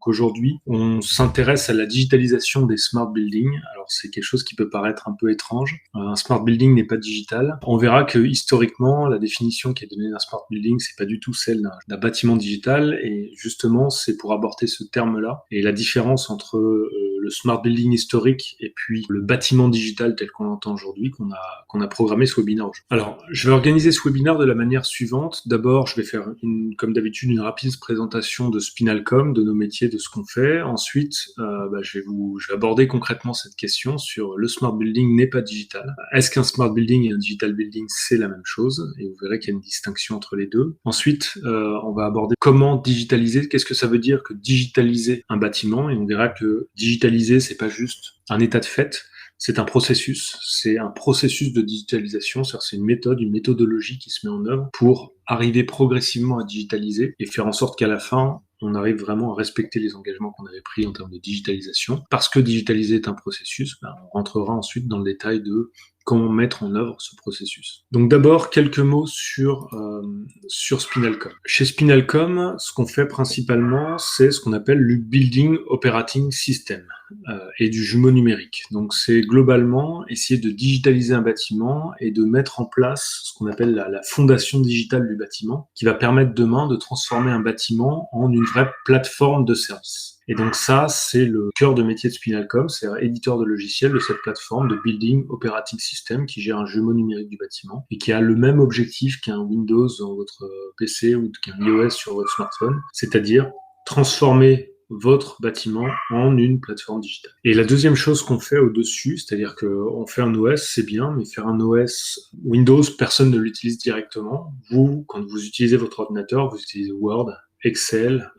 Donc aujourd'hui, on s'intéresse à la digitalisation des smart buildings. Alors c'est quelque chose qui peut paraître un peu étrange. Un smart building n'est pas digital. On verra que historiquement, la définition qui est donnée d'un smart building, c'est pas du tout celle d'un bâtiment digital. Et justement, c'est pour aborder ce terme-là et la différence entre le smart building historique et puis le bâtiment digital tel qu'on l'entend aujourd'hui qu'on a programmé ce webinaire aujourd'hui. Alors, je vais organiser ce webinaire de la manière suivante. D'abord, je vais faire comme d'habitude une rapide présentation de Spinalcom, de nos métiers, de ce qu'on fait. Ensuite, je vais aborder concrètement cette question sur le smart building n'est pas digital. Est-ce qu'un smart building et un digital building c'est la même chose? Et vous verrez qu'il y a une distinction entre les deux. Ensuite, on va aborder comment digitaliser. Qu'est-ce que ça veut dire que digitaliser un bâtiment? Et on verra que digitaliser, c'est pas juste un état de fait. C'est un processus de digitalisation, c'est une méthode, une méthodologie qui se met en œuvre pour arriver progressivement à digitaliser et faire en sorte qu'à la fin, on arrive vraiment à respecter les engagements qu'on avait pris en termes de digitalisation. Parce que digitaliser est un processus, on rentrera ensuite dans le détail de comment mettre en œuvre ce processus. Donc d'abord, quelques mots sur Spinalcom. Chez Spinalcom, ce qu'on fait principalement, c'est ce qu'on appelle le Building Operating System et du jumeau numérique. Donc c'est globalement essayer de digitaliser un bâtiment et de mettre en place ce qu'on appelle la fondation digitale du bâtiment, qui va permettre demain de transformer un bâtiment en une vraie plateforme de service. Et donc ça, c'est le cœur de métier de Spinalcom, c'est éditeur de logiciels de cette plateforme de Building Operating System qui gère un jumeau numérique du bâtiment et qui a le même objectif qu'un Windows dans votre PC ou qu'un iOS sur votre smartphone, c'est-à-dire transformer votre bâtiment en une plateforme digitale. Et la deuxième chose qu'on fait au-dessus, c'est-à-dire qu'on fait un OS, c'est bien, mais faire un OS Windows, personne ne l'utilise directement. Vous, quand vous utilisez votre ordinateur, vous utilisez Word, Excel,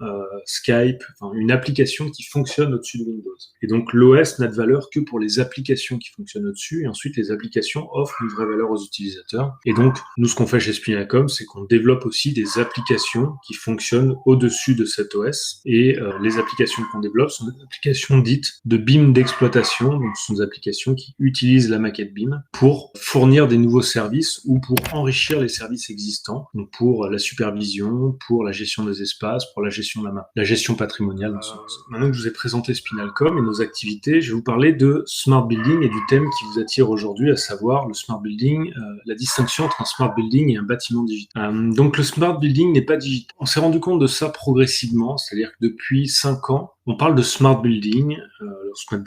Skype, une application qui fonctionne au-dessus de Windows. Et donc l'OS n'a de valeur que pour les applications qui fonctionnent au-dessus, et ensuite les applications offrent une vraie valeur aux utilisateurs. Et donc nous, ce qu'on fait chez Spinalcom, c'est qu'on développe aussi des applications qui fonctionnent au-dessus de cet OS, et les applications qu'on développe sont des applications dites de BIM d'exploitation, donc ce sont des applications qui utilisent la maquette BIM pour fournir des nouveaux services ou pour enrichir les services existants, donc pour la supervision, pour la gestion des espaces, pour la gestion patrimoniale. Maintenant que je vous ai présenté Spinalcom et nos activités, je vais vous parler de Smart Building et du thème qui vous attire aujourd'hui, à savoir le Smart Building, la distinction entre un Smart Building et un bâtiment digital. Donc le Smart Building n'est pas digital. On s'est rendu compte de ça progressivement, c'est-à-dire que depuis 5 ans, on parle de Smart Building.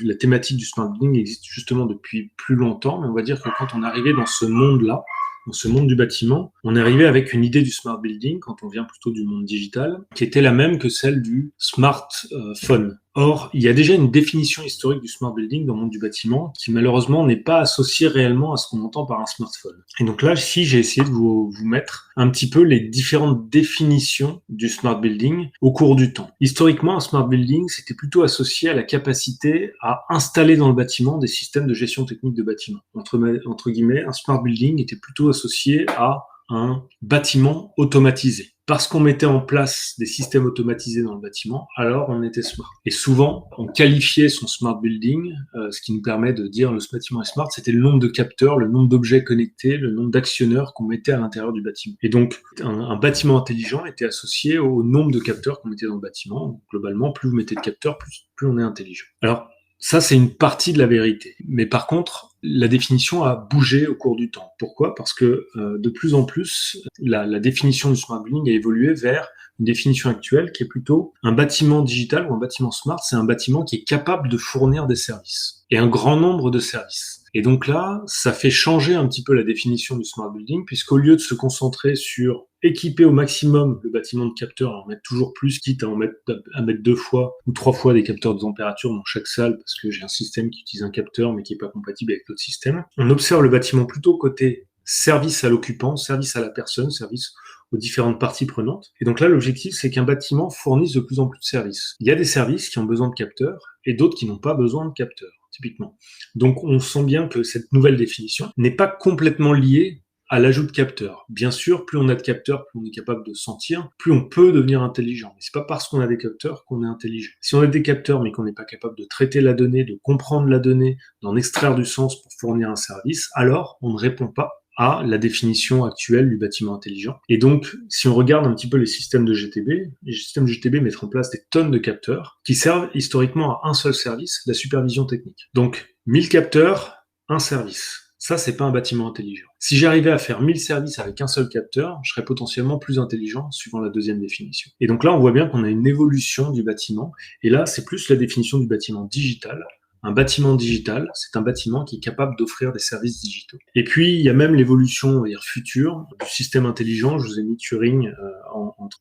La thématique du Smart Building existe justement depuis plus longtemps, mais on va dire que quand on est arrivé dans ce monde-là, dans ce monde du bâtiment, on est arrivé avec une idée du smart building, quand on vient plutôt du monde digital, qui était la même que celle du smartphone. Or, il y a déjà une définition historique du smart building dans le monde du bâtiment qui malheureusement n'est pas associée réellement à ce qu'on entend par un smartphone. Et donc là, si j'ai essayé de vous mettre un petit peu les différentes définitions du smart building au cours du temps. Historiquement, un smart building, c'était plutôt associé à la capacité à installer dans le bâtiment des systèmes de gestion technique de bâtiment. Entre guillemets, un smart building était plutôt associé à un bâtiment automatisé. Parce qu'on mettait en place des systèmes automatisés dans le bâtiment, alors on était smart. Et souvent, on qualifiait son smart building, ce qui nous permet de dire le bâtiment est smart, c'était le nombre de capteurs, le nombre d'objets connectés, le nombre d'actionneurs qu'on mettait à l'intérieur du bâtiment. Et donc, un bâtiment intelligent était associé au nombre de capteurs qu'on mettait dans le bâtiment. Donc, globalement, plus vous mettez de capteurs, plus on est intelligent. Alors, ça, c'est une partie de la vérité. Mais par contre, la définition a bougé au cours du temps. Pourquoi ? Parce que de plus en plus, la définition du smart building a évolué vers une définition actuelle qui est plutôt un bâtiment digital ou un bâtiment smart, c'est un bâtiment qui est capable de fournir des services. Et un grand nombre de services. Et donc là, ça fait changer un petit peu la définition du smart building, puisqu'au lieu de se concentrer sur équiper au maximum le bâtiment de capteurs, en mettre toujours plus, quitte à mettre 2 fois ou 3 fois des capteurs de température dans chaque salle, parce que j'ai un système qui utilise un capteur, mais qui n'est pas compatible avec l'autre système. On observe le bâtiment plutôt côté service à l'occupant, service à la personne, service aux différentes parties prenantes. Et donc là, l'objectif, c'est qu'un bâtiment fournisse de plus en plus de services. Il y a des services qui ont besoin de capteurs et d'autres qui n'ont pas besoin de capteurs, typiquement. Donc on sent bien que cette nouvelle définition n'est pas complètement liée à l'ajout de capteurs. Bien sûr, plus on a de capteurs, plus on est capable de sentir, plus on peut devenir intelligent. Mais c'est pas parce qu'on a des capteurs qu'on est intelligent. Si on a des capteurs mais qu'on n'est pas capable de traiter la donnée, de comprendre la donnée, d'en extraire du sens pour fournir un service, alors on ne répond pas à la définition actuelle du bâtiment intelligent. Et donc, si on regarde un petit peu les systèmes de GTB, les systèmes de GTB mettent en place des tonnes de capteurs qui servent historiquement à un seul service, la supervision technique. Donc, 1000 capteurs, un service. Ça, c'est pas un bâtiment intelligent. Si j'arrivais à faire 1000 services avec un seul capteur, je serais potentiellement plus intelligent suivant la deuxième définition. Et donc là, on voit bien qu'on a une évolution du bâtiment. Et là, c'est plus la définition du bâtiment digital. Un bâtiment digital, c'est un bâtiment qui est capable d'offrir des services digitaux. Et puis, il y a même l'évolution, on va dire, future du système intelligent. Je vous ai mis Turing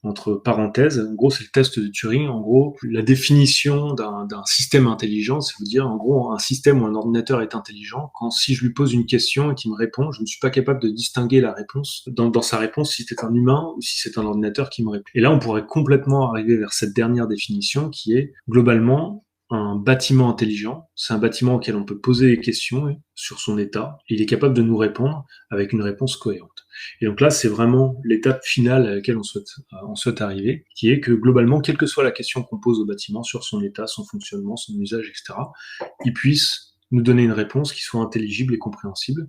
entre parenthèses. En gros, c'est le test de Turing. En gros, la définition d'un système intelligent, c'est vous dire, en gros, un système où un ordinateur est intelligent, quand si je lui pose une question et qu'il me répond, je ne suis pas capable de distinguer la réponse dans sa réponse si c'est un humain ou si c'est un ordinateur qui me répond. Et là, on pourrait complètement arriver vers cette dernière définition qui est globalement un bâtiment intelligent, c'est un bâtiment auquel on peut poser des questions sur son état, et il est capable de nous répondre avec une réponse cohérente. Et donc là, c'est vraiment l'étape finale à laquelle on souhaite arriver, qui est que globalement, quelle que soit la question qu'on pose au bâtiment sur son état, son fonctionnement, son usage, etc., il puisse nous donner une réponse qui soit intelligible et compréhensible.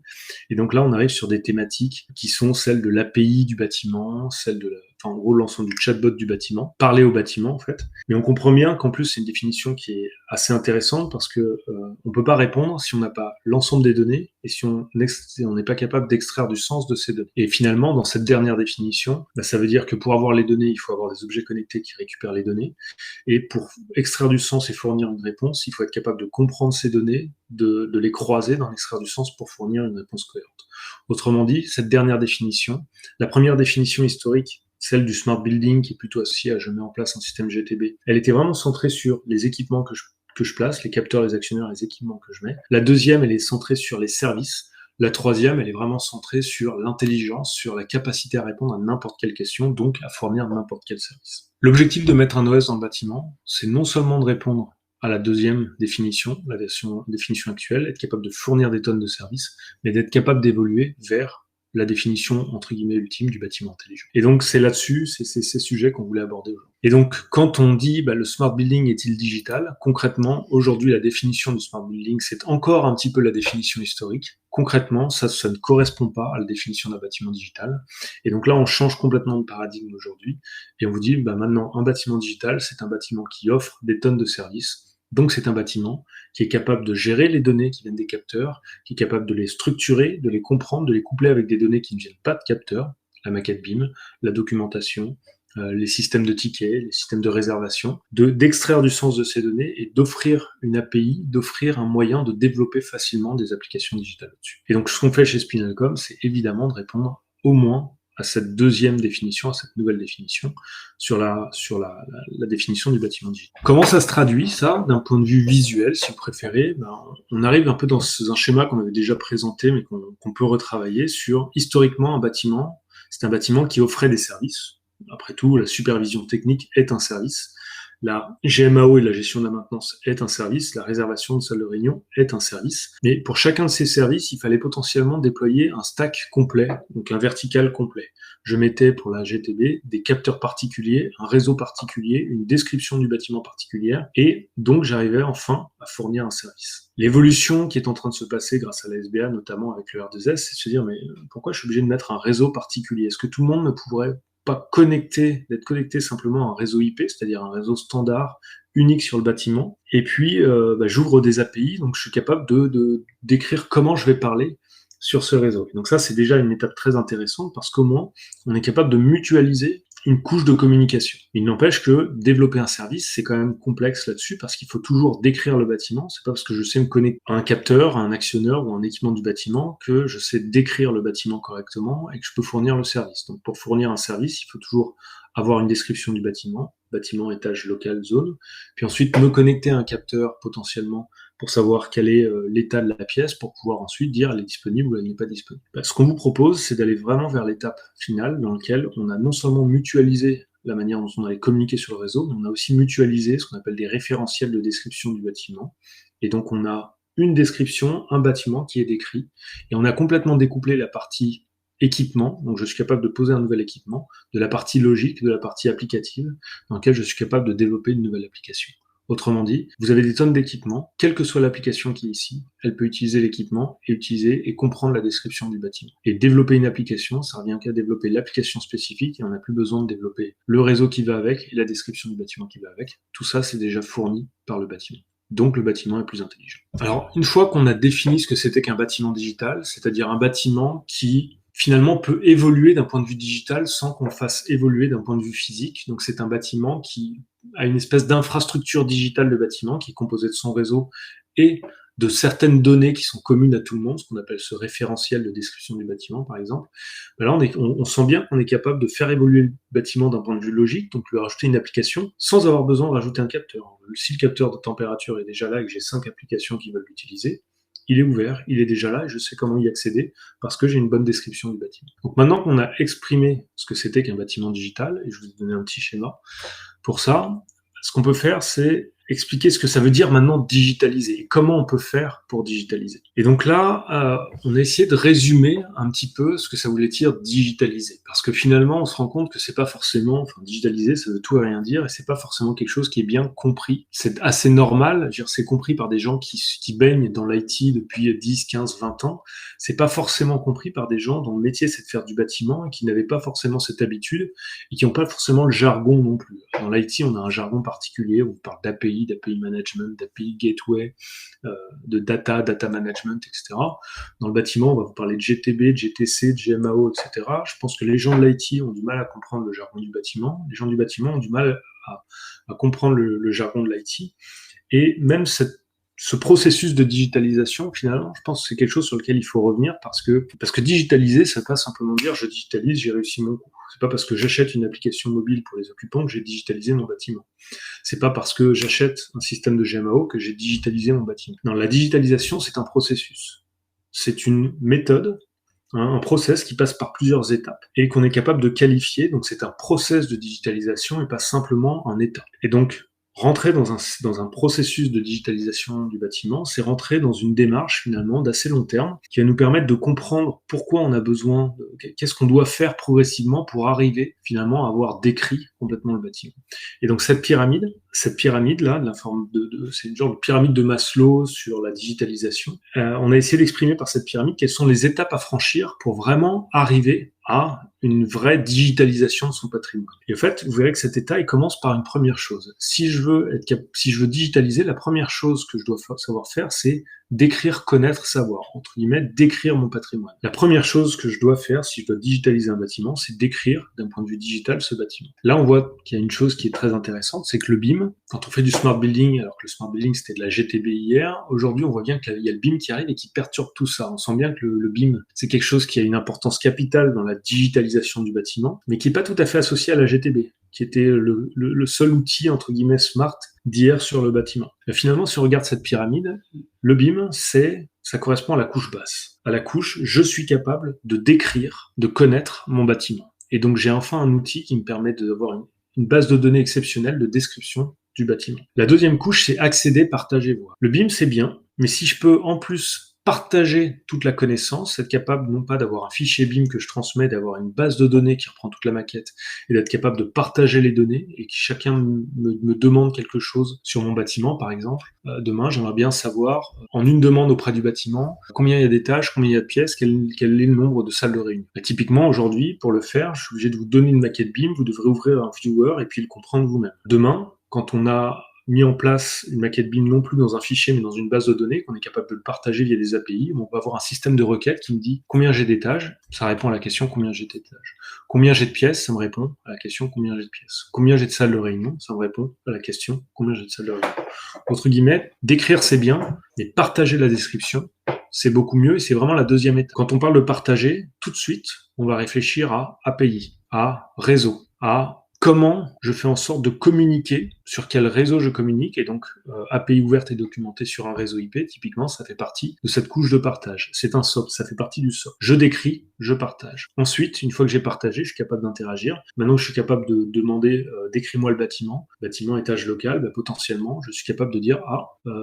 Et donc là, on arrive sur des thématiques qui sont celles de l'API du bâtiment, celles de en gros, l'ensemble du chatbot du bâtiment, parler au bâtiment, en fait. Mais on comprend bien qu'en plus, c'est une définition qui est assez intéressante parce que on peut pas répondre si on n'a pas l'ensemble des données et si on n'est pas capable d'extraire du sens de ces données. Et finalement, dans cette dernière définition, ça veut dire que pour avoir les données, il faut avoir des objets connectés qui récupèrent les données. Et pour extraire du sens et fournir une réponse, il faut être capable de comprendre ces données, de les croiser, d'en extraire du sens pour fournir une réponse cohérente. Autrement dit, cette dernière définition, la première définition historique, celle du smart building qui est plutôt associée à je mets en place un système GTB, elle était vraiment centrée sur les équipements que je place, les capteurs, les actionneurs, les équipements que je mets. La deuxième, elle est centrée sur les services. La troisième, elle est vraiment centrée sur l'intelligence, sur la capacité à répondre à n'importe quelle question, donc à fournir n'importe quel service. L'objectif de mettre un OS dans le bâtiment, c'est non seulement de répondre à la deuxième définition, la définition actuelle, être capable de fournir des tonnes de services, mais d'être capable d'évoluer vers la définition, entre guillemets, ultime du bâtiment intelligent. Et donc, c'est là-dessus, c'est ces sujets qu'on voulait aborder aujourd'hui. Et donc, quand on dit le smart building est-il digital, concrètement, aujourd'hui, la définition du smart building, c'est encore un petit peu la définition historique. Concrètement, ça ne correspond pas à la définition d'un bâtiment digital. Et donc là, on change complètement de paradigme aujourd'hui. Et on vous dit, maintenant, un bâtiment digital, c'est un bâtiment qui offre des tonnes de services. Donc c'est un bâtiment qui est capable de gérer les données qui viennent des capteurs, qui est capable de les structurer, de les comprendre, de les coupler avec des données qui ne viennent pas de capteurs, la maquette BIM, la documentation, les systèmes de tickets, les systèmes de réservation, d'extraire du sens de ces données et d'offrir une API, d'offrir un moyen de développer facilement des applications digitales là-dessus. Et donc ce qu'on fait chez Spinalcom, c'est évidemment de répondre au moins à cette deuxième définition, à cette nouvelle définition, sur la définition du bâtiment digital. Comment ça se traduit, ça, d'un point de vue visuel, si vous préférez? On arrive un peu dans un schéma qu'on avait déjà présenté, mais qu'on peut retravailler sur, historiquement, un bâtiment, c'est un bâtiment qui offrait des services. Après tout, la supervision technique est un service. La GMAO et la gestion de la maintenance est un service, la réservation de salle de réunion est un service. Mais pour chacun de ces services, il fallait potentiellement déployer un stack complet, donc un vertical complet. Je mettais pour la GTB des capteurs particuliers, un réseau particulier, une description du bâtiment particulière, et donc j'arrivais enfin à fournir un service. L'évolution qui est en train de se passer grâce à la SBA, notamment avec le R2S, c'est de se dire, mais pourquoi je suis obligé de mettre un réseau particulier? Est-ce que tout le monde ne pourrait pas d'être connecté simplement à un réseau IP, c'est-à-dire un réseau standard unique sur le bâtiment. Et puis, j'ouvre des API, donc je suis capable d'écrire comment je vais parler sur ce réseau. Donc ça, c'est déjà une étape très intéressante parce qu'au moins, on est capable de mutualiser une couche de communication. Il n'empêche que développer un service, c'est quand même complexe là-dessus parce qu'il faut toujours décrire le bâtiment. C'est pas parce que je sais me connecter à un capteur, à un actionneur ou à un équipement du bâtiment que je sais décrire le bâtiment correctement et que je peux fournir le service. Donc pour fournir un service, il faut toujours avoir une description du bâtiment, étage, local, zone, puis ensuite me connecter à un capteur potentiellement pour savoir quel est l'état de la pièce, pour pouvoir ensuite dire elle est disponible ou elle n'est pas disponible. Ce qu'on vous propose, c'est d'aller vraiment vers l'étape finale dans laquelle on a non seulement mutualisé la manière dont on allait communiquer sur le réseau, mais on a aussi mutualisé ce qu'on appelle des référentiels de description du bâtiment. Et donc on a une description, un bâtiment qui est décrit, et on a complètement découplé la partie équipement, donc je suis capable de poser un nouvel équipement, de la partie logique, de la partie applicative, dans laquelle je suis capable de développer une nouvelle application. Autrement dit, vous avez des tonnes d'équipements, quelle que soit l'application qui est ici, elle peut utiliser l'équipement et utiliser et comprendre la description du bâtiment. Et développer une application, ça revient qu'à développer l'application spécifique et on n'a plus besoin de développer le réseau qui va avec et la description du bâtiment qui va avec. Tout ça, c'est déjà fourni par le bâtiment. Donc le bâtiment est plus intelligent. Alors, une fois qu'on a défini ce que c'était qu'un bâtiment digital, c'est-à-dire un bâtiment qui finalement peut évoluer d'un point de vue digital sans qu'on le fasse évoluer d'un point de vue physique. Donc c'est un bâtiment qui a une espèce d'infrastructure digitale de bâtiment qui est composée de son réseau et de certaines données qui sont communes à tout le monde, ce qu'on appelle ce référentiel de description du bâtiment, par exemple. Ben là, on sent bien qu'on est capable de faire évoluer le bâtiment d'un point de vue logique, donc lui rajouter une application, sans avoir besoin de rajouter un capteur. Si le capteur de température est déjà là et que j'ai 5 applications qui veulent l'utiliser, il est ouvert, il est déjà là et je sais comment y accéder parce que j'ai une bonne description du bâtiment. Donc maintenant qu'on a exprimé ce que c'était qu'un bâtiment digital, et je vous ai donné un petit schéma, pour ça, ce qu'on peut faire, c'est expliquer ce que ça veut dire maintenant digitaliser et comment on peut faire pour digitaliser. Et donc là, on a essayé de résumer un petit peu ce que ça voulait dire digitaliser, parce que finalement, on se rend compte que c'est pas forcément, enfin, digitaliser, ça veut tout et rien dire, et c'est pas forcément quelque chose qui est bien compris. C'est assez normal, je veux dire, c'est compris par des gens qui baignent dans l'IT depuis 10, 15, 20 ans. C'est pas forcément compris par des gens dont le métier c'est de faire du bâtiment et qui n'avaient pas forcément cette habitude et qui n'ont pas forcément le jargon non plus. Dans l'IT, on a un jargon particulier, on parle d'API management, d'API gateway, de data management, etc. Dans le bâtiment, on va vous parler de GTB, de GTC, de GMAO, etc. Je pense que les gens de l'IT ont du mal à comprendre le jargon du bâtiment. Les gens du bâtiment ont du mal à comprendre le jargon de l'IT. Et même ce processus de digitalisation, finalement, je pense que c'est quelque chose sur lequel il faut revenir parce que digitaliser, ça pas simplement dire je digitalise, j'ai réussi mon coup. C'est pas parce que j'achète une application mobile pour les occupants que j'ai digitalisé mon bâtiment. C'est pas parce que j'achète un système de GMAO que j'ai digitalisé mon bâtiment. Non, la digitalisation, c'est un processus. C'est une méthode, un process qui passe par plusieurs étapes et qu'on est capable de qualifier. Donc, c'est un process de digitalisation et pas simplement un état. Et donc, rentrer dans un processus de digitalisation du bâtiment, c'est rentrer dans une démarche finalement d'assez long terme qui va nous permettre de comprendre pourquoi on a besoin, qu'est-ce qu'on doit faire progressivement pour arriver finalement à avoir décrit complètement le bâtiment. Et donc cette pyramide là, c'est une genre de pyramide de Maslow sur la digitalisation. On a essayé d'exprimer par cette pyramide quelles sont les étapes à franchir pour vraiment arriver à une vraie digitalisation de son patrimoine. Et en fait, vous verrez que cet état, il commence par une première chose. Si je veux digitaliser, la première chose que je dois savoir faire, c'est décrire, connaître, savoir. Entre guillemets, décrire mon patrimoine. La première chose que je dois faire si je dois digitaliser un bâtiment, c'est décrire, d'un point de vue digital, ce bâtiment. Là, on voit qu'il y a une chose qui est très intéressante, c'est que le BIM, quand on fait du smart building, alors que le smart building, c'était de la GTB hier, aujourd'hui, on voit bien qu'il y a le BIM qui arrive et qui perturbe tout ça. On sent bien que le BIM, c'est quelque chose qui a une importance capitale dans la digitalisation du bâtiment, mais qui n'est pas tout à fait associé à la GTB, qui était le seul outil, entre guillemets, smart d'hier sur le bâtiment. Et finalement, si on regarde cette pyramide, le BIM, ça correspond à la couche basse. À la couche, je suis capable de décrire, de connaître mon bâtiment. Et donc, j'ai enfin un outil qui me permet d'avoir une base de données exceptionnelle de description du bâtiment. La deuxième couche, c'est accéder, partager, voir. Le BIM, c'est bien, mais si je peux en plus partager toute la connaissance, être capable non pas d'avoir un fichier BIM que je transmets, d'avoir une base de données qui reprend toute la maquette, et d'être capable de partager les données, et que chacun me demande quelque chose sur mon bâtiment, par exemple. Demain, j'aimerais bien savoir, en une demande auprès du bâtiment, combien il y a d'étages, combien il y a de pièces, quel est le nombre de salles de réunion. Et typiquement, aujourd'hui, pour le faire, je suis obligé de vous donner une maquette BIM, vous devrez ouvrir un viewer et puis le comprendre vous-même. Demain, quand on a mis en place une maquette BIM non plus dans un fichier mais dans une base de données, qu'on est capable de le partager via des API, on va avoir un système de requête qui me dit combien j'ai d'étages, ça répond à la question combien j'ai d'étages. Combien j'ai de pièces, ça me répond à la question combien j'ai de pièces. Combien j'ai de salles de réunion, ça me répond à la question combien j'ai de salles de réunion. Entre guillemets, décrire c'est bien, mais partager la description, c'est beaucoup mieux et c'est vraiment la deuxième étape. Quand on parle de partager, tout de suite, on va réfléchir à API, à réseau, à comment je fais en sorte de communiquer, sur quel réseau je communique, et donc API ouverte et documentée sur un réseau IP, typiquement, ça fait partie de cette couche de partage. C'est un SOP, ça fait partie du SOP. Je décris, je partage. Ensuite, une fois que j'ai partagé, je suis capable d'interagir. Maintenant que je suis capable de demander, décris-moi le bâtiment étage local, potentiellement, je suis capable de dire,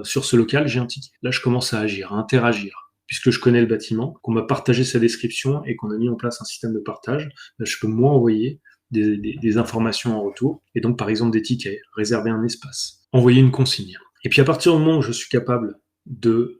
sur ce local, j'ai un ticket. Là, je commence à agir, à interagir. Puisque je connais le bâtiment, qu'on m'a partagé sa description et qu'on a mis en place un système de partage, là, je peux moi envoyer des informations en retour, et donc par exemple des tickets, réserver un espace, envoyer une consigne. Et puis à partir du moment où je suis capable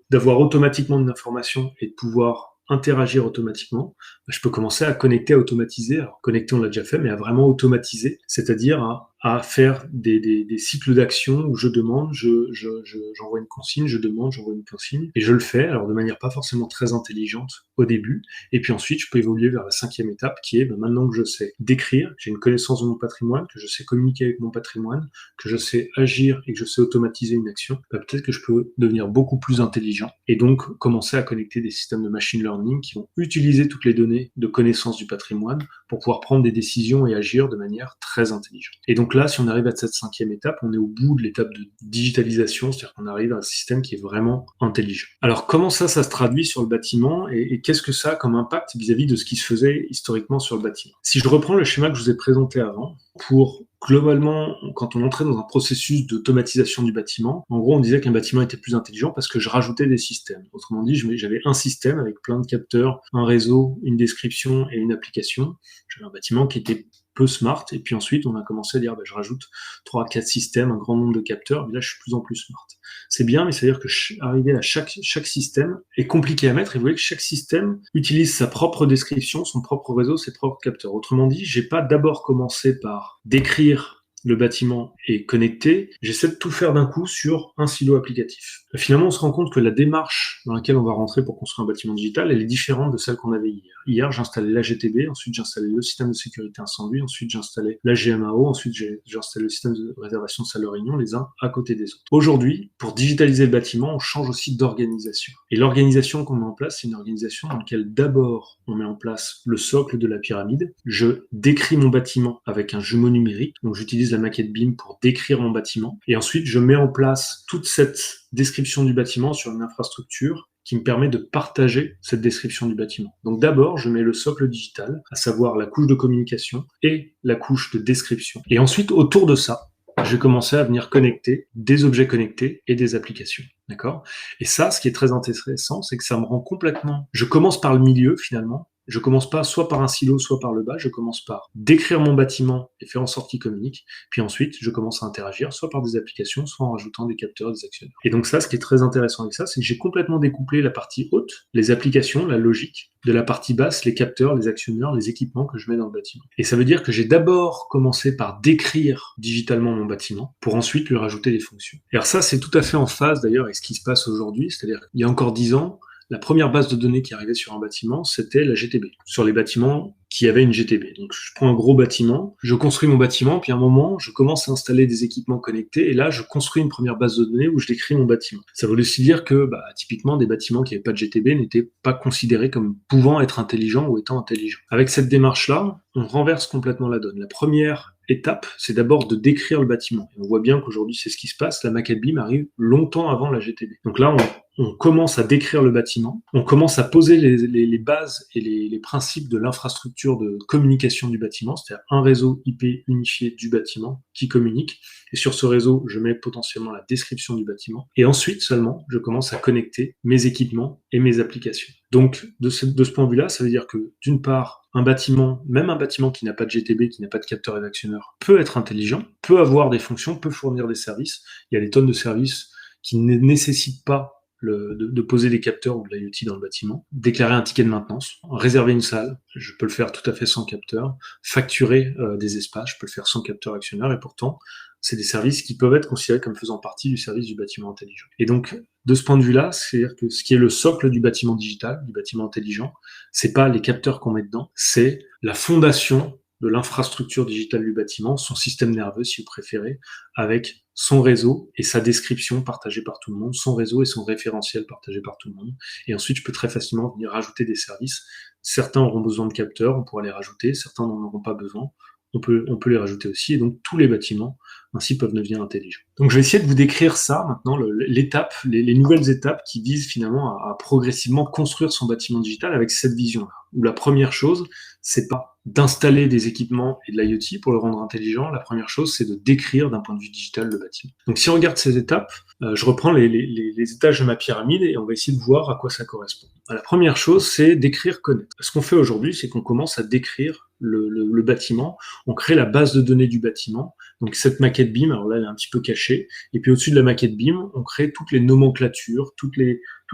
d'avoir automatiquement une information et de pouvoir interagir automatiquement, je peux commencer à connecter, à automatiser. Alors connecter, on l'a déjà fait, mais à vraiment automatiser, c'est-à-dire à faire des cycles d'action où je demande, j'envoie une consigne, je demande, j'envoie une consigne, et je le fais, alors de manière pas forcément très intelligente au début, et puis ensuite je peux évoluer vers la 5e étape qui est, maintenant que je sais décrire, j'ai une connaissance de mon patrimoine, que je sais communiquer avec mon patrimoine, que je sais agir et que je sais automatiser une action, peut-être que je peux devenir beaucoup plus intelligent et donc commencer à connecter des systèmes de machine learning qui vont utiliser toutes les données de connaissance du patrimoine pour pouvoir prendre des décisions et agir de manière très intelligente. Et donc là, si on arrive à cette 5e étape, on est au bout de l'étape de digitalisation, c'est-à-dire qu'on arrive à un système qui est vraiment intelligent. Alors comment ça se traduit sur le bâtiment et qu'est-ce que ça a comme impact vis-à-vis de ce qui se faisait historiquement sur le bâtiment? Si je reprends le schéma que je vous ai présenté avant, pour globalement, quand on entrait dans un processus d'automatisation du bâtiment, en gros, on disait qu'un bâtiment était plus intelligent parce que je rajoutais des systèmes. Autrement dit, j'avais un système avec plein de capteurs, un réseau, une description et une application. J'avais un bâtiment qui était peu smart, et puis ensuite, on a commencé à dire, je rajoute 3 à 4 systèmes, un grand nombre de capteurs, et là, je suis de plus en plus smart. C'est bien, mais c'est-à-dire que arriver à chaque système est compliqué à mettre, et vous voyez que chaque système utilise sa propre description, son propre réseau, ses propres capteurs. Autrement dit, j'ai pas d'abord commencé par décrire le bâtiment est connecté, j'essaie de tout faire d'un coup sur un silo applicatif. Finalement, on se rend compte que la démarche dans laquelle on va rentrer pour construire un bâtiment digital, elle est différente de celle qu'on avait hier. Hier, j'installais l'AGTB, ensuite j'installais le système de sécurité incendie, ensuite j'installais la GMAO, ensuite j'ai installé le système de réservation de salle de réunion, les uns à côté des autres. Aujourd'hui, pour digitaliser le bâtiment, on change aussi d'organisation. Et l'organisation qu'on met en place, c'est une organisation dans laquelle d'abord, on met en place le socle de la pyramide. Je décris mon bâtiment avec un jumeau numérique, donc j'utilise la maquette BIM pour décrire mon bâtiment. Et ensuite, je mets en place toute cette description du bâtiment sur une infrastructure qui me permet de partager cette description du bâtiment. Donc d'abord, je mets le socle digital, à savoir la couche de communication et la couche de description. Et ensuite, autour de ça, je vais commencer à venir connecter des objets connectés et des applications. D'accord? Et ça, ce qui est très intéressant, c'est que ça me rend complètement... Je commence par le milieu, finalement. Je commence pas soit par un silo, soit par le bas. Je commence par décrire mon bâtiment et faire en sorte qu'il communique. Puis ensuite, je commence à interagir soit par des applications, soit en rajoutant des capteurs, des actionneurs. Et donc ça, ce qui est très intéressant avec ça, c'est que j'ai complètement découplé la partie haute, les applications, la logique, de la partie basse, les capteurs, les actionneurs, les équipements que je mets dans le bâtiment. Et ça veut dire que j'ai d'abord commencé par décrire digitalement mon bâtiment pour ensuite lui rajouter des fonctions. Et alors ça, c'est tout à fait en phase d'ailleurs avec ce qui se passe aujourd'hui, c'est-à-dire qu'il y a encore 10 ans, la première base de données qui arrivait sur un bâtiment, c'était la GTB, sur les bâtiments qui avaient une GTB. Donc je prends un gros bâtiment, je construis mon bâtiment, puis à un moment, je commence à installer des équipements connectés, et là, je construis une première base de données où je décris mon bâtiment. Ça veut aussi dire que, typiquement, des bâtiments qui n'avaient pas de GTB n'étaient pas considérés comme pouvant être intelligents ou étant intelligents. Avec cette démarche-là, on renverse complètement la donne. La première étape, c'est d'abord de décrire le bâtiment. Et on voit bien qu'aujourd'hui, c'est ce qui se passe. La maquette BIM arrive longtemps avant la GTB. Donc là, on commence à décrire le bâtiment, on commence à poser les bases et les principes de l'infrastructure de communication du bâtiment, c'est-à-dire un réseau IP unifié du bâtiment qui communique. Et sur ce réseau, je mets potentiellement la description du bâtiment. Et ensuite seulement, je commence à connecter mes équipements et mes applications. Donc, de ce point de vue-là, ça veut dire que, d'une part, un bâtiment, même un bâtiment qui n'a pas de GTB, qui n'a pas de capteur et d'actionneur, peut être intelligent, peut avoir des fonctions, peut fournir des services. Il y a des tonnes de services qui ne nécessitent pas de poser des capteurs ou de l'IoT dans le bâtiment, déclarer un ticket de maintenance, réserver une salle, je peux le faire tout à fait sans capteur, facturer des espaces, je peux le faire sans capteur actionneur, et pourtant, c'est des services qui peuvent être considérés comme faisant partie du service du bâtiment intelligent. Et donc, de ce point de vue-là, c'est-à-dire que ce qui est le socle du bâtiment digital, du bâtiment intelligent, c'est pas les capteurs qu'on met dedans, c'est la fondation de l'infrastructure digitale du bâtiment, son système nerveux, si vous préférez, avec son réseau et sa description partagée par tout le monde, son réseau et son référentiel partagé par tout le monde. Et ensuite, je peux très facilement venir rajouter des services. Certains auront besoin de capteurs, on pourra les rajouter, certains n'en auront pas besoin, on peut les rajouter aussi. Et donc, tous les bâtiments ainsi peuvent devenir intelligents. Donc je vais essayer de vous décrire ça maintenant, les nouvelles étapes qui visent finalement à progressivement construire son bâtiment digital avec cette vision-là. Où la première chose, c'est pas d'installer des équipements et de l'IoT pour le rendre intelligent. La première chose, c'est de décrire d'un point de vue digital le bâtiment. Donc si on regarde ces étapes, je reprends les étages de ma pyramide et on va essayer de voir à quoi ça correspond. La première chose, c'est décrire, connaître. Ce qu'on fait aujourd'hui, c'est qu'on commence à décrire le bâtiment, on crée la base de données du bâtiment, donc cette maquette BIM, alors là elle est un petit peu cachée, et puis au-dessus de la maquette BIM, on crée toutes les nomenclatures, toute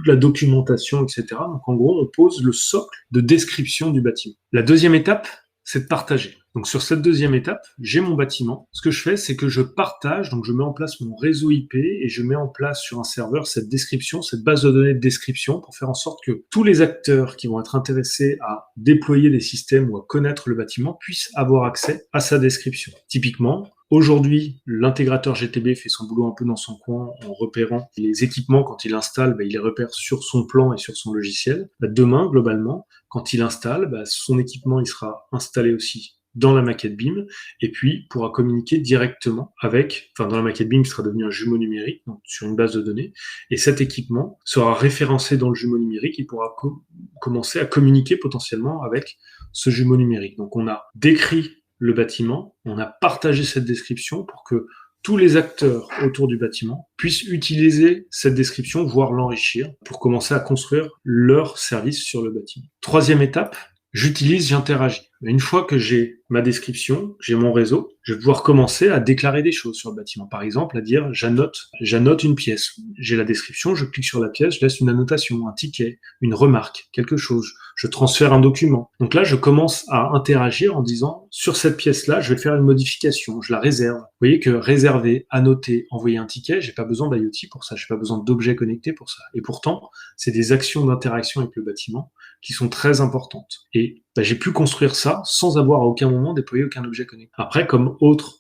la documentation, etc. Donc en gros, on pose le socle de description du bâtiment. La deuxième étape, c'est de partager. Donc sur cette deuxième étape, j'ai mon bâtiment. Ce que je fais, c'est que je partage, donc je mets en place mon réseau IP et je mets en place sur un serveur cette description, cette base de données de description pour faire en sorte que tous les acteurs qui vont être intéressés à déployer des systèmes ou à connaître le bâtiment puissent avoir accès à sa description. Typiquement, aujourd'hui, l'intégrateur GTB fait son boulot un peu dans son coin en repérant les équipements quand il installe, il les repère sur son plan et sur son logiciel. Demain, globalement, quand il installe, son équipement il sera installé aussi dans la maquette BIM, et puis pourra communiquer directement dans la maquette BIM qui sera devenu un jumeau numérique, donc sur une base de données, et cet équipement sera référencé dans le jumeau numérique, il pourra commencer à communiquer potentiellement avec ce jumeau numérique. Donc on a décrit le bâtiment, on a partagé cette description pour que tous les acteurs autour du bâtiment puissent utiliser cette description, voire l'enrichir, pour commencer à construire leur service sur le bâtiment. Troisième étape, j'interagis. Une fois que j'ai ma description, j'ai mon réseau, je vais pouvoir commencer à déclarer des choses sur le bâtiment. Par exemple, à dire j'annote une pièce. J'ai la description, je clique sur la pièce, je laisse une annotation, un ticket, une remarque, quelque chose. Je transfère un document. Donc là, je commence à interagir en disant sur cette pièce-là, je vais faire une modification, je la réserve. Vous voyez que réserver, annoter, envoyer un ticket, j'ai pas besoin d'IoT pour ça, j'ai pas besoin d'objets connectés pour ça. Et pourtant, c'est des actions d'interaction avec le bâtiment qui sont très importantes. Et j'ai pu construire ça sans avoir à aucun moment déployé aucun objet connecté. Après, comme autre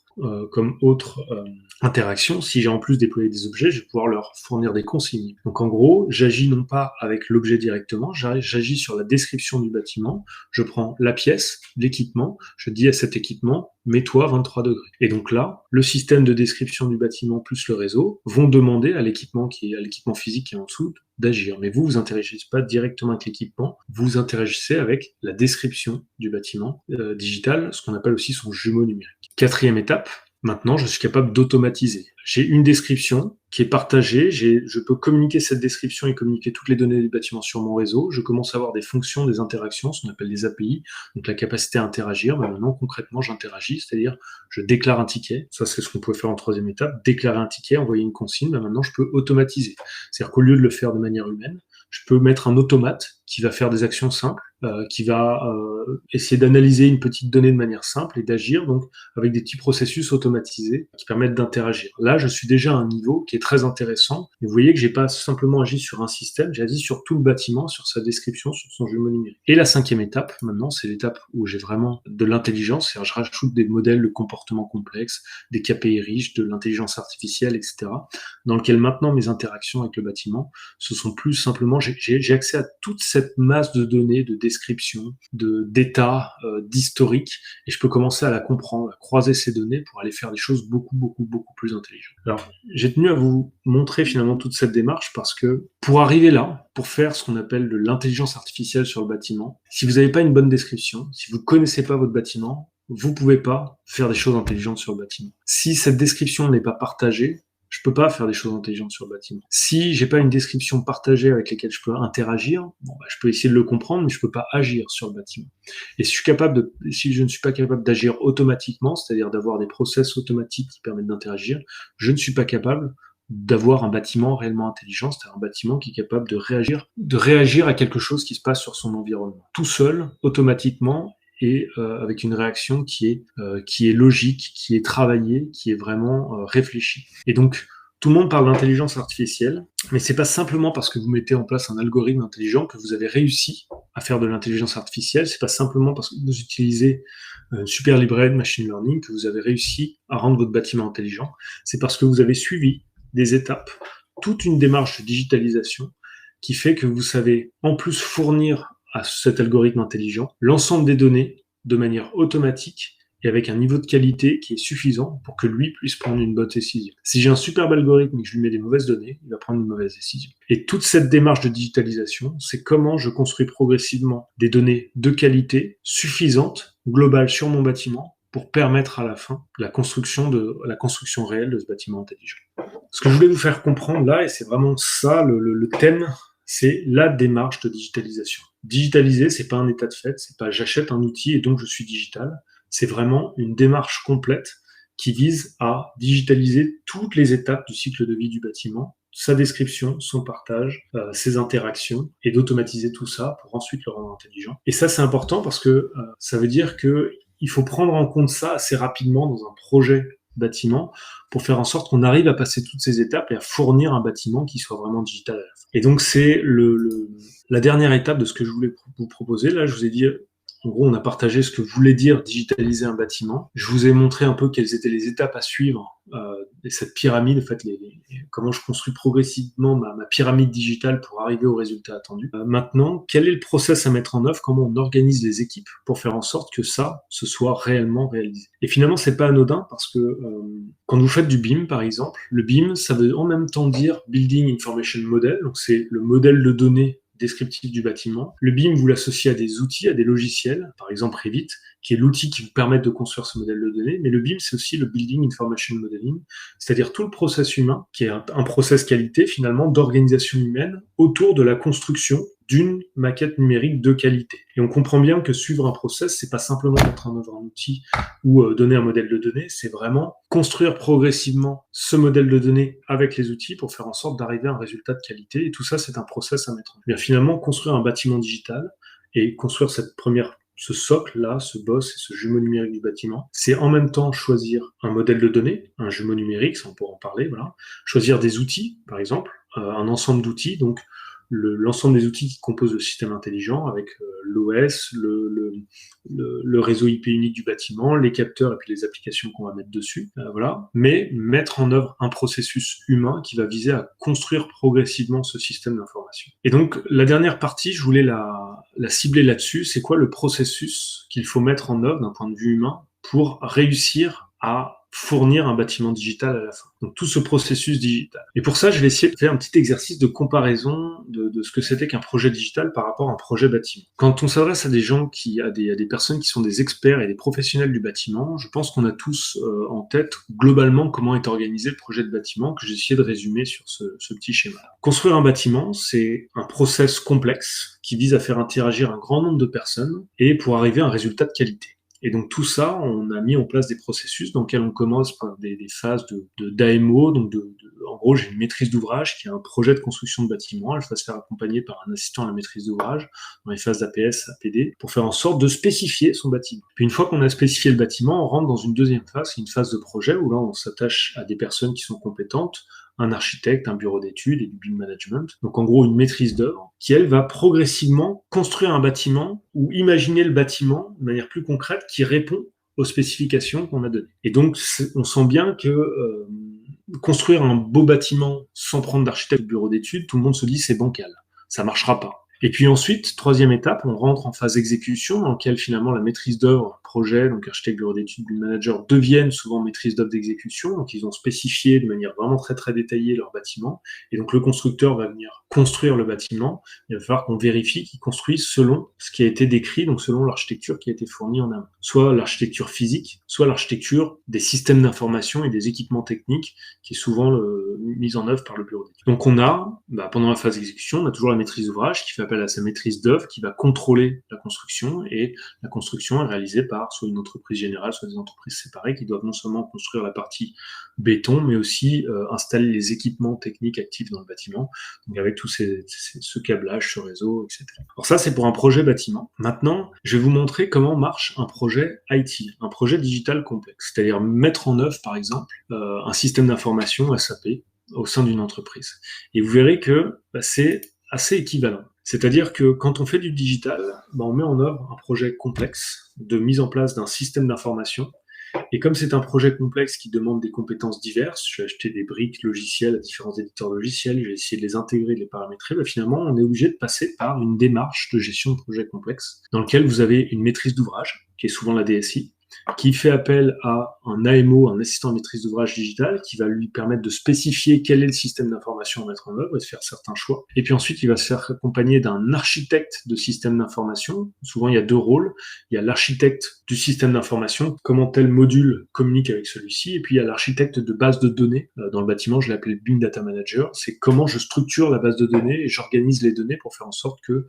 interaction, si j'ai en plus déployé des objets, je vais pouvoir leur fournir des consignes. Donc en gros, j'agis non pas avec l'objet directement, j'agis sur la description du bâtiment, je prends la pièce, l'équipement, je dis à cet équipement, mets-toi 23 degrés. Et donc là, le système de description du bâtiment plus le réseau vont demander à l'équipement physique qui est en dessous d'agir. Mais vous interagissez pas directement avec l'équipement, vous interagissez avec la description du bâtiment digital, ce qu'on appelle aussi son jumeau numérique. Quatrième étape, maintenant, je suis capable d'automatiser. J'ai une description qui est partagée, je peux communiquer cette description et communiquer toutes les données du bâtiment sur mon réseau. Je commence à avoir des fonctions, des interactions, ce qu'on appelle des API, donc la capacité à interagir. Maintenant, concrètement, j'interagis, c'est-à-dire je déclare un ticket. Ça, c'est ce qu'on pouvait faire en troisième étape. Déclarer un ticket, envoyer une consigne. Maintenant, je peux automatiser. C'est-à-dire qu'au lieu de le faire de manière humaine, je peux mettre un automate qui va faire des actions simples, qui va essayer d'analyser une petite donnée de manière simple et d'agir donc avec des petits processus automatisés qui permettent d'interagir. Là, je suis déjà à un niveau qui est très intéressant. Et vous voyez que j'ai pas simplement agi sur un système, j'ai agi sur tout le bâtiment, sur sa description, sur son jumeau numérique. Et la cinquième étape, maintenant, c'est l'étape où j'ai vraiment de l'intelligence, c'est-à-dire je rajoute des modèles de comportement complexes, des KPI riches, de l'intelligence artificielle, etc., dans lequel maintenant mes interactions avec le bâtiment, ce sont plus simplement, j'ai accès à toute cette masse de données, de description, d'état, d'historique, et je peux commencer à la comprendre, à croiser ces données pour aller faire des choses beaucoup plus intelligentes. Alors, j'ai tenu à vous montrer finalement toute cette démarche parce que pour arriver là, pour faire ce qu'on appelle de l'intelligence artificielle sur le bâtiment, si vous n'avez pas une bonne description, si vous ne connaissez pas votre bâtiment, vous pouvez pas faire des choses intelligentes sur le bâtiment. Si cette description n'est pas partagée, je peux pas faire des choses intelligentes sur le bâtiment. Si j'ai pas une description partagée avec laquelle je peux interagir, je peux essayer de le comprendre, mais je peux pas agir sur le bâtiment. Et si je ne suis pas capable d'agir automatiquement, c'est-à-dire d'avoir des process automatiques qui permettent d'interagir, je ne suis pas capable d'avoir un bâtiment réellement intelligent, c'est-à-dire un bâtiment qui est capable de réagir à quelque chose qui se passe sur son environnement. Tout seul, automatiquement, et avec une réaction qui est logique, qui est travaillée, qui est vraiment réfléchie. Et donc, tout le monde parle d'intelligence artificielle, mais c'est pas simplement parce que vous mettez en place un algorithme intelligent que vous avez réussi à faire de l'intelligence artificielle, c'est pas simplement parce que vous utilisez une super librairie de machine learning que vous avez réussi à rendre votre bâtiment intelligent, c'est parce que vous avez suivi des étapes, toute une démarche de digitalisation qui fait que vous savez en plus fournir à cet algorithme intelligent l'ensemble des données de manière automatique et avec un niveau de qualité qui est suffisant pour que lui puisse prendre une bonne décision. Si j'ai un superbe algorithme et que je lui mets des mauvaises données, il va prendre une mauvaise décision. Et toute cette démarche de digitalisation, c'est comment je construis progressivement des données de qualité suffisantes, globales sur mon bâtiment, pour permettre à la fin la construction réelle de ce bâtiment intelligent. Ce que je voulais vous faire comprendre là, et c'est vraiment ça le thème, c'est la démarche de digitalisation. Digitaliser, c'est pas un état de fait, c'est pas j'achète un outil et donc je suis digital. C'est vraiment une démarche complète qui vise à digitaliser toutes les étapes du cycle de vie du bâtiment, sa description, son partage, ses interactions, et d'automatiser tout ça pour ensuite le rendre intelligent. Et ça, c'est important parce que ça veut dire que il faut prendre en compte ça assez rapidement dans un projet bâtiment pour faire en sorte qu'on arrive à passer toutes ces étapes et à fournir un bâtiment qui soit vraiment digital à la fin. Et donc, c'est la dernière étape de ce que je voulais vous proposer. Là, je vous ai dit, en gros, on a partagé ce que voulait dire digitaliser un bâtiment. Je vous ai montré un peu quelles étaient les étapes à suivre, et cette pyramide, en fait, comment je construis progressivement ma pyramide digitale pour arriver au résultat attendu. Maintenant, quel est le process à mettre en œuvre, comment on organise les équipes pour faire en sorte que ça se soit réellement réalisé. Et finalement, c'est pas anodin parce que quand vous faites du BIM, par exemple, le BIM, ça veut en même temps dire Building Information Model, donc c'est le modèle de données descriptif du bâtiment. Le BIM, vous l'associez à des outils, à des logiciels, par exemple Revit, qui est l'outil qui vous permet de construire ce modèle de données. Mais le BIM, c'est aussi le Building Information Modeling, c'est-à-dire tout le process humain, qui est un process qualité, finalement, d'organisation humaine autour de la construction d'une maquette numérique de qualité. Et on comprend bien que suivre un process, c'est pas simplement mettre en œuvre un outil ou donner un modèle de données, c'est vraiment construire progressivement ce modèle de données avec les outils pour faire en sorte d'arriver à un résultat de qualité. Et tout ça, c'est un process à mettre en œuvre. Bien, finalement, construire un bâtiment digital et construire ce socle-là, ce boss et ce jumeau numérique du bâtiment, c'est en même temps choisir un modèle de données, un jumeau numérique, ça on pourra en parler, voilà. Choisir des outils, par exemple, un ensemble d'outils, donc l'ensemble des outils qui composent le système intelligent avec l'OS, le réseau IP unique du bâtiment, les capteurs et puis les applications qu'on va mettre dessus, voilà. Mais mettre en œuvre un processus humain qui va viser à construire progressivement ce système d'information. Et donc, la dernière partie, je voulais la cibler là-dessus, c'est quoi le processus qu'il faut mettre en œuvre d'un point de vue humain pour réussir à fournir un bâtiment digital à la fin. Donc tout ce processus digital. Et pour ça, je vais essayer de faire un petit exercice de comparaison de ce que c'était qu'un projet digital par rapport à un projet bâtiment. Quand on s'adresse à des gens à des personnes qui sont des experts et des professionnels du bâtiment, je pense qu'on a tous en tête globalement comment est organisé le projet de bâtiment que j'ai essayé de résumer sur ce petit schéma. Construire un bâtiment, c'est un process complexe qui vise à faire interagir un grand nombre de personnes et pour arriver à un résultat de qualité. Et donc tout ça, on a mis en place des processus dans lesquels on commence par des phases d'AMO, donc en gros j'ai une maîtrise d'ouvrage qui est un projet de construction de bâtiment, elle va se faire accompagner par un assistant à la maîtrise d'ouvrage dans les phases d'APS, APD, pour faire en sorte de spécifier son bâtiment. Puis une fois qu'on a spécifié le bâtiment, on rentre dans une deuxième phase, qui est une phase de projet où là on s'attache à des personnes qui sont compétentes, un architecte, un bureau d'études et du BIM management. Donc en gros une maîtrise d'œuvre qui elle va progressivement construire un bâtiment ou imaginer le bâtiment de manière plus concrète qui répond aux spécifications qu'on a données. Et donc on sent bien que construire un beau bâtiment sans prendre d'architecte ou de bureau d'études, tout le monde se dit c'est bancal, ça marchera pas. Et puis ensuite, troisième étape, on rentre en phase exécution, dans laquelle finalement la maîtrise d'œuvre, projet, donc architecte, bureau d'études, BIM manager, deviennent souvent maîtrise d'œuvre d'exécution. Donc ils ont spécifié de manière vraiment très très détaillée leur bâtiment. Et donc le constructeur va venir construire le bâtiment. Il va falloir qu'on vérifie qu'il construise selon ce qui a été décrit, donc selon l'architecture qui a été fournie en amont. Soit l'architecture physique, soit l'architecture des systèmes d'information et des équipements techniques, qui est souvent mise en œuvre par le bureau d'études. Donc on a, pendant la phase d'exécution, on a toujours la maîtrise d'ouvrage qui fait appel à sa maîtrise d'œuvre, qui va contrôler la construction, et la construction est réalisée par soit une entreprise générale, soit des entreprises séparées qui doivent non seulement construire la partie béton, mais aussi installer les équipements techniques actifs dans le bâtiment, donc avec tout ce câblage, ce réseau, etc. Alors ça, c'est pour un projet bâtiment. Maintenant, je vais vous montrer comment marche un projet IT, un projet digital complexe, c'est-à-dire mettre en œuvre, par exemple, un système d'information SAP au sein d'une entreprise. Et vous verrez que c'est assez équivalent. C'est-à-dire que quand on fait du digital, on met en œuvre un projet complexe de mise en place d'un système d'information. Et comme c'est un projet complexe qui demande des compétences diverses, je vais acheter des briques logicielles à différents éditeurs logiciels, je vais essayer de les intégrer, de les paramétrer, finalement, on est obligé de passer par une démarche de gestion de projet complexe dans lequel vous avez une maîtrise d'ouvrage, qui est souvent la DSI, qui fait appel à un AMO, un assistant à maîtrise d'ouvrage digital, qui va lui permettre de spécifier quel est le système d'information à mettre en œuvre et de faire certains choix. Et puis ensuite, il va se faire accompagner d'un architecte de système d'information. Souvent, il y a deux rôles. Il y a l'architecte du système d'information, comment tel module communique avec celui-ci, et puis il y a l'architecte de base de données. Dans le bâtiment, je l'appelle BIM Data Manager. C'est comment je structure la base de données et j'organise les données pour faire en sorte que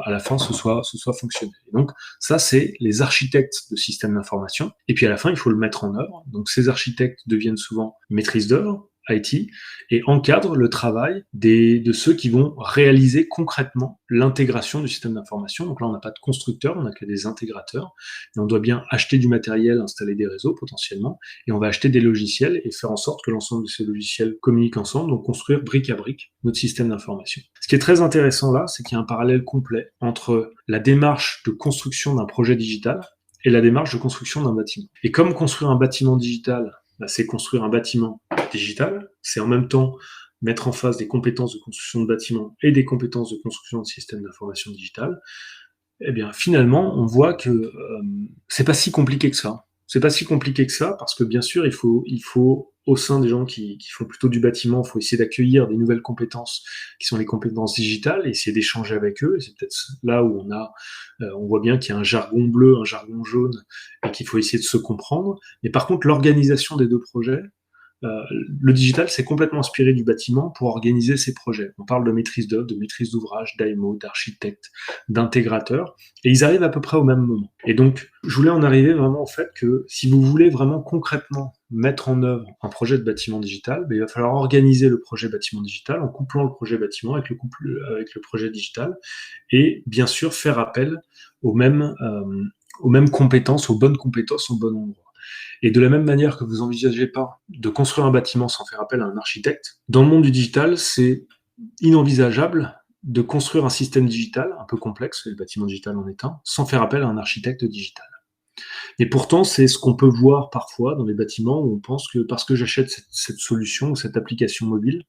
à la fin, ce soit fonctionnel. Et donc, ça, c'est les architectes de systèmes d'information. Et puis, à la fin, il faut le mettre en œuvre. Donc, ces architectes deviennent souvent maîtrises d'œuvre, IT, et encadrent le travail de ceux qui vont réaliser concrètement l'intégration du système d'information. Donc là, on n'a pas de constructeur, on n'a que des intégrateurs. Et on doit bien acheter du matériel, installer des réseaux potentiellement, et on va acheter des logiciels et faire en sorte que l'ensemble de ces logiciels communiquent ensemble, donc construire brique à brique notre système d'information. Ce qui est très intéressant là, c'est qu'il y a un parallèle complet entre la démarche de construction d'un projet digital et la démarche de construction d'un bâtiment. Et comme construire un bâtiment digital, c'est construire un bâtiment digital, c'est en même temps mettre en face des compétences de construction de bâtiments et des compétences de construction de systèmes d'information digital, eh bien finalement, on voit que c'est pas si compliqué que ça. C'est pas si compliqué que ça, parce que bien sûr, il faut au sein des gens qui font plutôt du bâtiment, il faut essayer d'accueillir des nouvelles compétences qui sont les compétences digitales, et essayer d'échanger avec eux. Et c'est peut-être là où on voit bien qu'il y a un jargon bleu, un jargon jaune, et qu'il faut essayer de se comprendre. Mais par contre, l'organisation des deux projets, le digital s'est complètement inspiré du bâtiment pour organiser ses projets. On parle de maîtrise d'œuvre, de maîtrise d'ouvrage, d'AMO, d'architecte, d'intégrateur, et ils arrivent à peu près au même moment. Et donc, je voulais en arriver vraiment au fait que si vous voulez vraiment concrètement mettre en œuvre un projet de bâtiment digital, il va falloir organiser le projet bâtiment digital en couplant le projet bâtiment avec le projet digital, et bien sûr faire appel aux mêmes compétences, aux bonnes compétences au bon endroit. Et de la même manière que vous n'envisagez pas de construire un bâtiment sans faire appel à un architecte, dans le monde du digital, c'est inenvisageable de construire un système digital un peu complexe, le bâtiment digital en est un, sans faire appel à un architecte digital. Et pourtant, c'est ce qu'on peut voir parfois dans les bâtiments où on pense que parce que j'achète cette solution ou cette application mobile,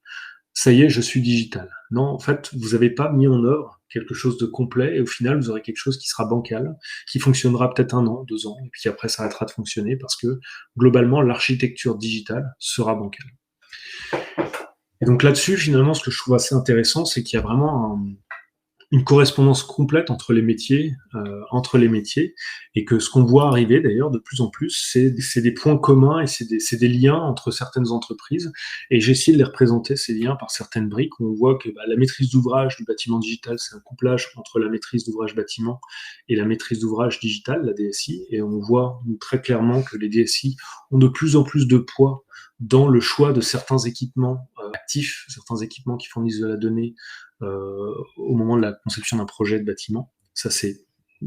ça y est, je suis digital. Non, en fait, vous n'avez pas mis en œuvre quelque chose de complet, et au final, vous aurez quelque chose qui sera bancal, qui fonctionnera peut-être 1 an, 2 ans, et puis après, ça arrêtera de fonctionner parce que, globalement, l'architecture digitale sera bancale. Et donc là-dessus, finalement, ce que je trouve assez intéressant, c'est qu'il y a vraiment une correspondance complète entre les métiers, et que ce qu'on voit arriver d'ailleurs de plus en plus, c'est des points communs et c'est des liens entre certaines entreprises. Et j'ai essayé de les représenter, ces liens, par certaines briques où on voit que la maîtrise d'ouvrage du bâtiment digital, c'est un couplage entre la maîtrise d'ouvrage bâtiment et la maîtrise d'ouvrage digital, la DSI. Et on voit très clairement que les DSI ont de plus en plus de poids dans le choix de certains équipements actifs, certains équipements qui fournissent de la donnée au moment de la conception d'un projet de bâtiment. Ça,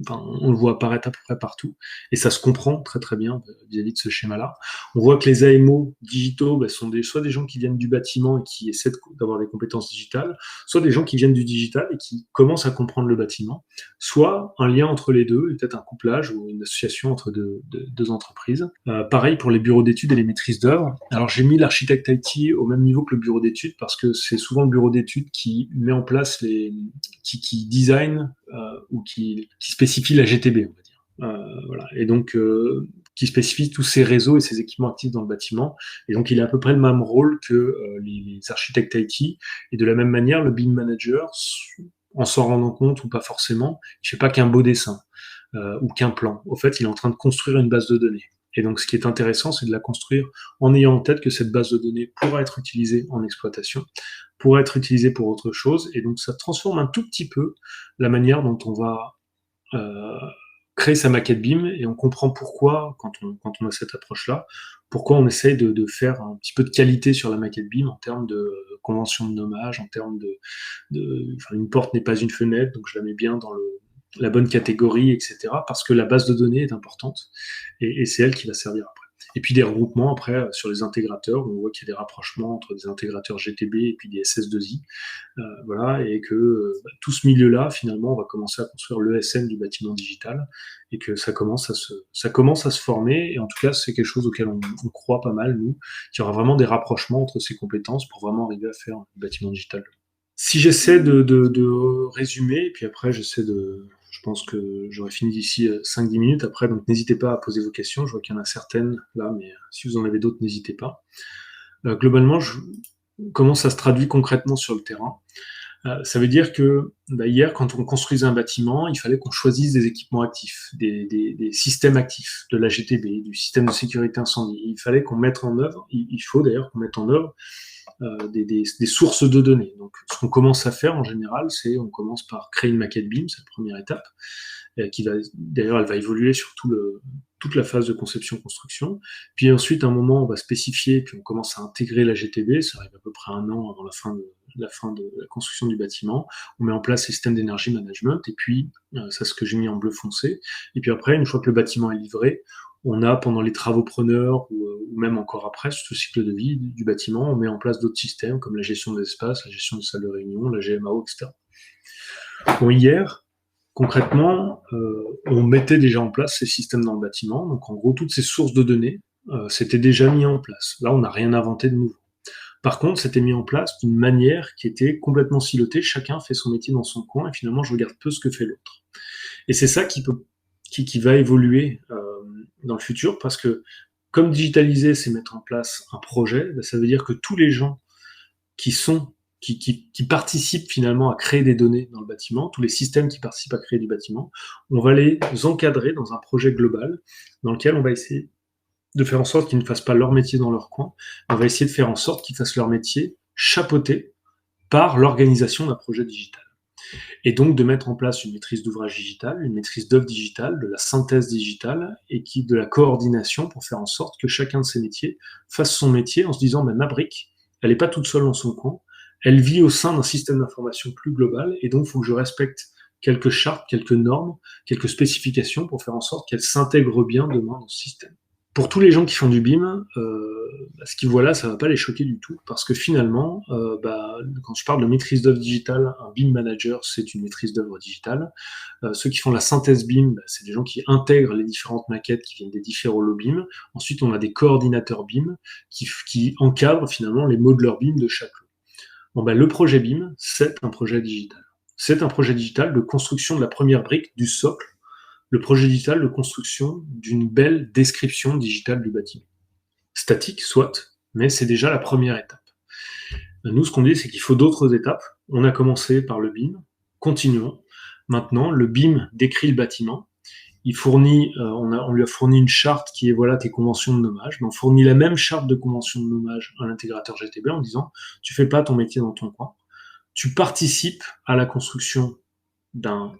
on le voit apparaître à peu près partout, et ça se comprend très très bien vis-à-vis de ce schéma-là. On voit que les AMO digitaux sont soit des gens qui viennent du bâtiment et qui essaient d'avoir des compétences digitales, soit des gens qui viennent du digital et qui commencent à comprendre le bâtiment, soit un lien entre les deux, et peut-être un couplage ou une association entre deux entreprises. Pareil pour les bureaux d'études et les maîtrises d'œuvre. Alors j'ai mis l'architecte IT au même niveau que le bureau d'études, parce que c'est souvent le bureau d'études qui met en place qui design ou qui spécifie la GTB, on va dire. Voilà. Et donc, qui spécifie tous ces réseaux et ces équipements actifs dans le bâtiment. Et donc, il a à peu près le même rôle que les architectes IT. Et de la même manière, le BIM manager, en s'en rendant compte ou pas forcément, il fait pas qu'un beau dessin ou qu'un plan. Au fait, il est en train de construire une base de données. Et donc, ce qui est intéressant, c'est de la construire en ayant en tête que cette base de données pourra être utilisée en exploitation, pourra être utilisée pour autre chose. Et donc, ça transforme un tout petit peu la manière dont on va créer sa maquette BIM, et on comprend pourquoi, quand on a cette approche-là, pourquoi on essaye de faire un petit peu de qualité sur la maquette BIM en termes de convention de nommage, en termes une porte n'est pas une fenêtre, donc je la mets bien dans la bonne catégorie, etc. Parce que la base de données est importante, et c'est elle qui va servir après. Et puis des regroupements après sur les intégrateurs, on voit qu'il y a des rapprochements entre des intégrateurs GTB et puis des SS2I, voilà, et que tout ce milieu-là, finalement, on va commencer à construire l'ESN du bâtiment digital, et que ça commence à se former, et en tout cas, c'est quelque chose auquel on croit pas mal, nous, qu'il y aura vraiment des rapprochements entre ces compétences pour vraiment arriver à faire un bâtiment digital. Si j'essaie de résumer, et puis après je pense que j'aurai fini d'ici 5-10 minutes après, donc n'hésitez pas à poser vos questions. Je vois qu'il y en a certaines là, mais si vous en avez d'autres, n'hésitez pas. Globalement, comment ça se traduit concrètement sur le terrain? Ça veut dire que hier, quand on construisait un bâtiment, il fallait qu'on choisisse des équipements actifs, des systèmes actifs, de la GTB, du système de sécurité incendie. Il fallait qu'on mette en œuvre, il faut d'ailleurs qu'on mette en œuvre des sources de données. Donc, ce qu'on commence à faire en général, c'est on commence par créer une maquette BIM, c'est la première étape, d'ailleurs, elle va évoluer sur toute la phase de conception-construction. Puis ensuite, à un moment, on va spécifier, puis on commence à intégrer la GTB, ça arrive à peu près 1 an avant la fin de la construction du bâtiment. On met en place les systèmes d'énergie management, et puis, ça c'est ce que j'ai mis en bleu foncé. Et puis après, une fois que le bâtiment est livré, on a, pendant les travaux preneurs, ou même encore après, sur ce cycle de vie du bâtiment, on met en place d'autres systèmes, comme la gestion de l'espace, la gestion de salles de réunion, la GMAO, etc. Bon, hier, concrètement, on mettait déjà en place ces systèmes dans le bâtiment. Donc, en gros, toutes ces sources de données, c'était déjà mis en place. Là, on n'a rien inventé de nouveau. Par contre, c'était mis en place d'une manière qui était complètement silotée. Chacun fait son métier dans son coin et finalement, je regarde peu ce que fait l'autre. Et c'est ça qui va évoluer dans le futur, parce que comme digitaliser, c'est mettre en place un projet, ça veut dire que tous les gens qui participent finalement à créer des données dans le bâtiment, tous les systèmes qui participent à créer du bâtiment, on va les encadrer dans un projet global dans lequel on va essayer de faire en sorte qu'ils ne fassent pas leur métier dans leur coin. On va essayer de faire en sorte qu'ils fassent leur métier chapeauté par l'organisation d'un projet digital. Et donc de mettre en place une maîtrise d'ouvrage digital, une maîtrise d'œuvre digitale, de la synthèse digitale et de la coordination pour faire en sorte que chacun de ces métiers fasse son métier en se disant ma brique, elle n'est pas toute seule dans son coin, elle vit au sein d'un système d'information plus global, et donc il faut que je respecte quelques chartes, quelques normes, quelques spécifications pour faire en sorte qu'elles s'intègrent bien demain dans ce système. Pour tous les gens qui font du BIM, ce qu'ils voient là, ça ne va pas les choquer du tout, parce que finalement, quand je parle de maîtrise d'œuvre digitale, un BIM manager, c'est une maîtrise d'œuvre digitale. Ceux qui font la synthèse BIM, c'est des gens qui intègrent les différentes maquettes qui viennent des différents lots BIM. Ensuite, on a des coordinateurs BIM qui encadrent finalement les modeleurs BIM de chaque lot. Le projet BIM, c'est un projet digital. C'est un projet digital de construction de la première brique, du socle, le projet digital de construction d'une belle description digitale du bâtiment. Statique, soit, mais c'est déjà la première étape. Nous, ce qu'on dit, c'est qu'il faut d'autres étapes. On a commencé par le BIM, continuons. Maintenant, le BIM décrit le bâtiment. On lui a fourni une charte qui est voilà tes conventions de nommage. Mais on fournit la même charte de convention de nommage à l'intégrateur GTB en disant tu fais pas ton métier dans ton coin. Tu participes à la construction d'un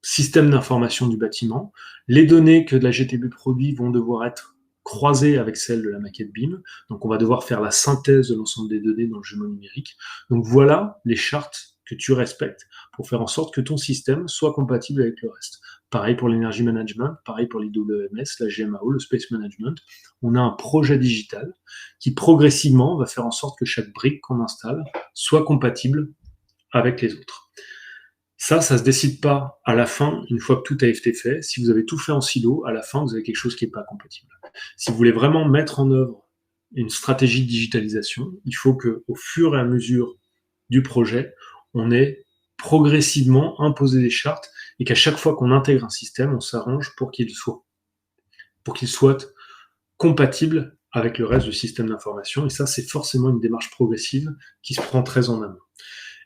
système d'information du bâtiment. Les données que la GTB produit vont devoir être croisées avec celles de la maquette BIM. Donc, on va devoir faire la synthèse de l'ensemble des données dans le jumeau numérique. Donc, voilà les chartes que tu respectes pour faire en sorte que ton système soit compatible avec le reste. Pareil pour l'énergie management, pareil pour l'IWMS, la GMAO, le space management. On a un projet digital qui progressivement va faire en sorte que chaque brique qu'on installe soit compatible avec les autres. Ça se décide pas à la fin, une fois que tout a été fait. Si vous avez tout fait en silo, à la fin, vous avez quelque chose qui n'est pas compatible. Si vous voulez vraiment mettre en œuvre une stratégie de digitalisation, il faut qu'au fur et à mesure du projet, on ait progressivement imposé des chartes et qu'à chaque fois qu'on intègre un système, on s'arrange pour qu'il soit compatible avec le reste du système d'information. Et ça, c'est forcément une démarche progressive qui se prend très en amont.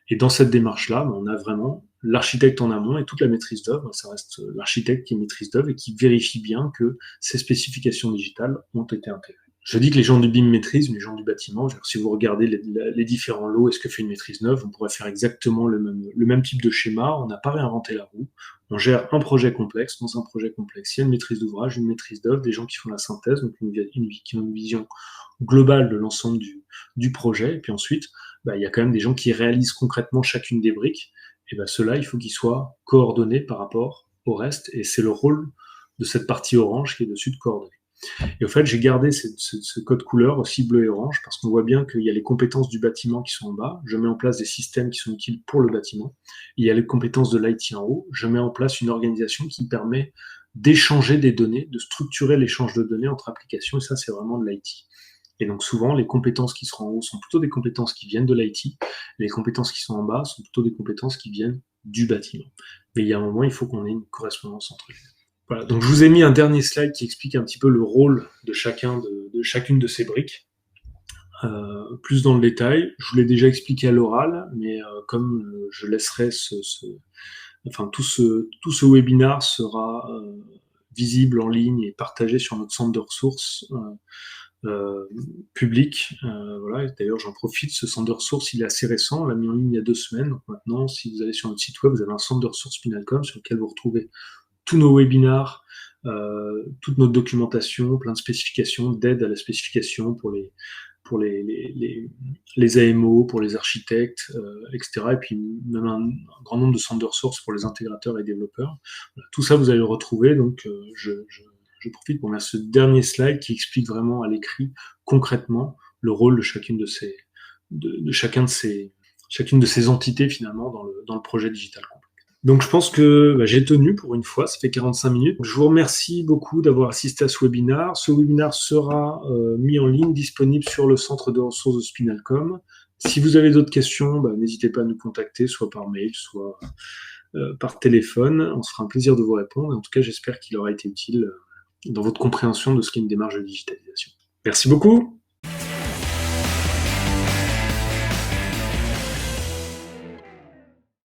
Et dans cette démarche-là, on a vraiment l'architecte en amont et toute la maîtrise d'œuvre. Ça reste l'architecte qui est maîtrise d'œuvre et qui vérifie bien que ces spécifications digitales ont été intégrées. Je dis que les gens du BIM maîtrisent, mais les gens du bâtiment, si vous regardez les différents lots et ce que fait une maîtrise neuve, on pourrait faire exactement le même type de schéma. On n'a pas réinventé la roue. On gère un projet complexe dans un projet complexe. Il y a une maîtrise d'ouvrage, une maîtrise d'œuvre, des gens qui font la synthèse, donc qui ont une vision globale de l'ensemble du projet. Et puis ensuite, il y a quand même des gens qui réalisent concrètement chacune des briques. Et ceux-là, il faut qu'ils soient coordonnés par rapport au reste. Et c'est le rôle de cette partie orange qui est dessus de coordonner. Et au fait, j'ai gardé ce code couleur aussi bleu et orange parce qu'on voit bien qu'il y a les compétences du bâtiment qui sont en bas. Je mets en place des systèmes qui sont utiles pour le bâtiment. Et il y a les compétences de l'IT en haut. Je mets en place une organisation qui permet d'échanger des données, de structurer l'échange de données entre applications. Et ça, c'est vraiment de l'IT. Et donc souvent, les compétences qui seront en haut sont plutôt des compétences qui viennent de l'IT. Les compétences qui sont en bas sont plutôt des compétences qui viennent du bâtiment. Mais il y a un moment, il faut qu'on ait une correspondance entre les deux. Voilà, donc je vous ai mis un dernier slide qui explique un petit peu le rôle de chacune de ces briques, plus dans le détail. Je vous l'ai déjà expliqué à l'oral, mais comme je laisserai tout ce webinar sera visible en ligne et partagé sur notre centre de ressources public. Voilà. D'ailleurs, j'en profite, ce centre de ressources, il est assez récent, on l'a mis en ligne il y a 2 semaines. Donc maintenant, si vous allez sur notre site web, vous avez un centre de ressources Spinalcom sur lequel vous retrouvez tous nos webinars, toute notre documentation, plein de spécifications, d'aide à la spécification pour les AMO, pour les architectes, etc. Et puis même un grand nombre de centres de ressources pour les intégrateurs et développeurs. Voilà, tout ça, vous allez le retrouver. Donc, je profite pour mettre ce dernier slide qui explique vraiment à l'écrit concrètement le rôle de chacune de ces entités finalement dans le projet digital complet. Donc je pense que j'ai tenu pour une fois, ça fait 45 minutes. Je vous remercie beaucoup d'avoir assisté à ce webinaire. Ce webinaire sera mis en ligne, disponible sur le centre de ressources de Spinalcom. Si vous avez d'autres questions, n'hésitez pas à nous contacter, soit par mail, soit par téléphone. On se fera un plaisir de vous répondre. En tout cas, j'espère qu'il aura été utile dans votre compréhension de ce qu'est une démarche de digitalisation. Merci beaucoup.